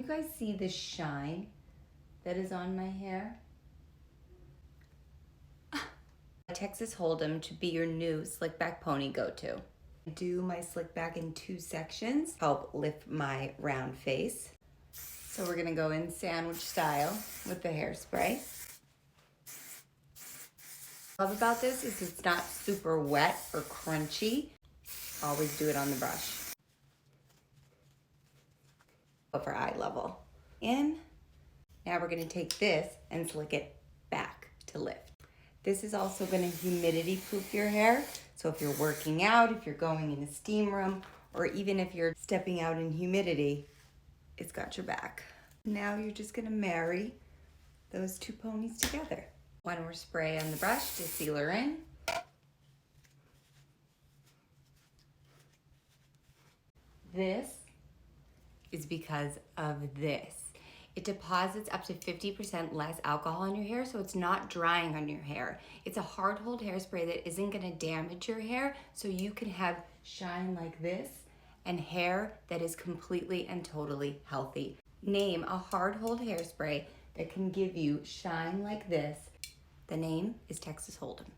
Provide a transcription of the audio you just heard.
guys see the shine that is on my hair? Texas Hold'em to be your new slick back pony go-to. Do my slick back in 2 sections, help lift my round face. So we're gonna go in sandwich style with the hairspray. What I love about this is it's not super wet or crunchy. Always do it on the brush. For eye level. In. Now we're gonna take this and slick it back to lift. This is also gonna humidity-proof your hair. So if you're working out, if you're going in a steam room, or even if you're stepping out in humidity, it's got your back. Now you're just gonna marry those 2 ponies together. One more spray on the brush to seal her in. This is because of this. It deposits up to 50% less alcohol in your hair, so it's not drying on your hair. It's a hard hold hairspray that isn't gonna damage your hair, so you can have shine like this and hair that is completely and totally healthy. Name a hard hold hairspray that can give you shine like this. The name is Texas Hold'em.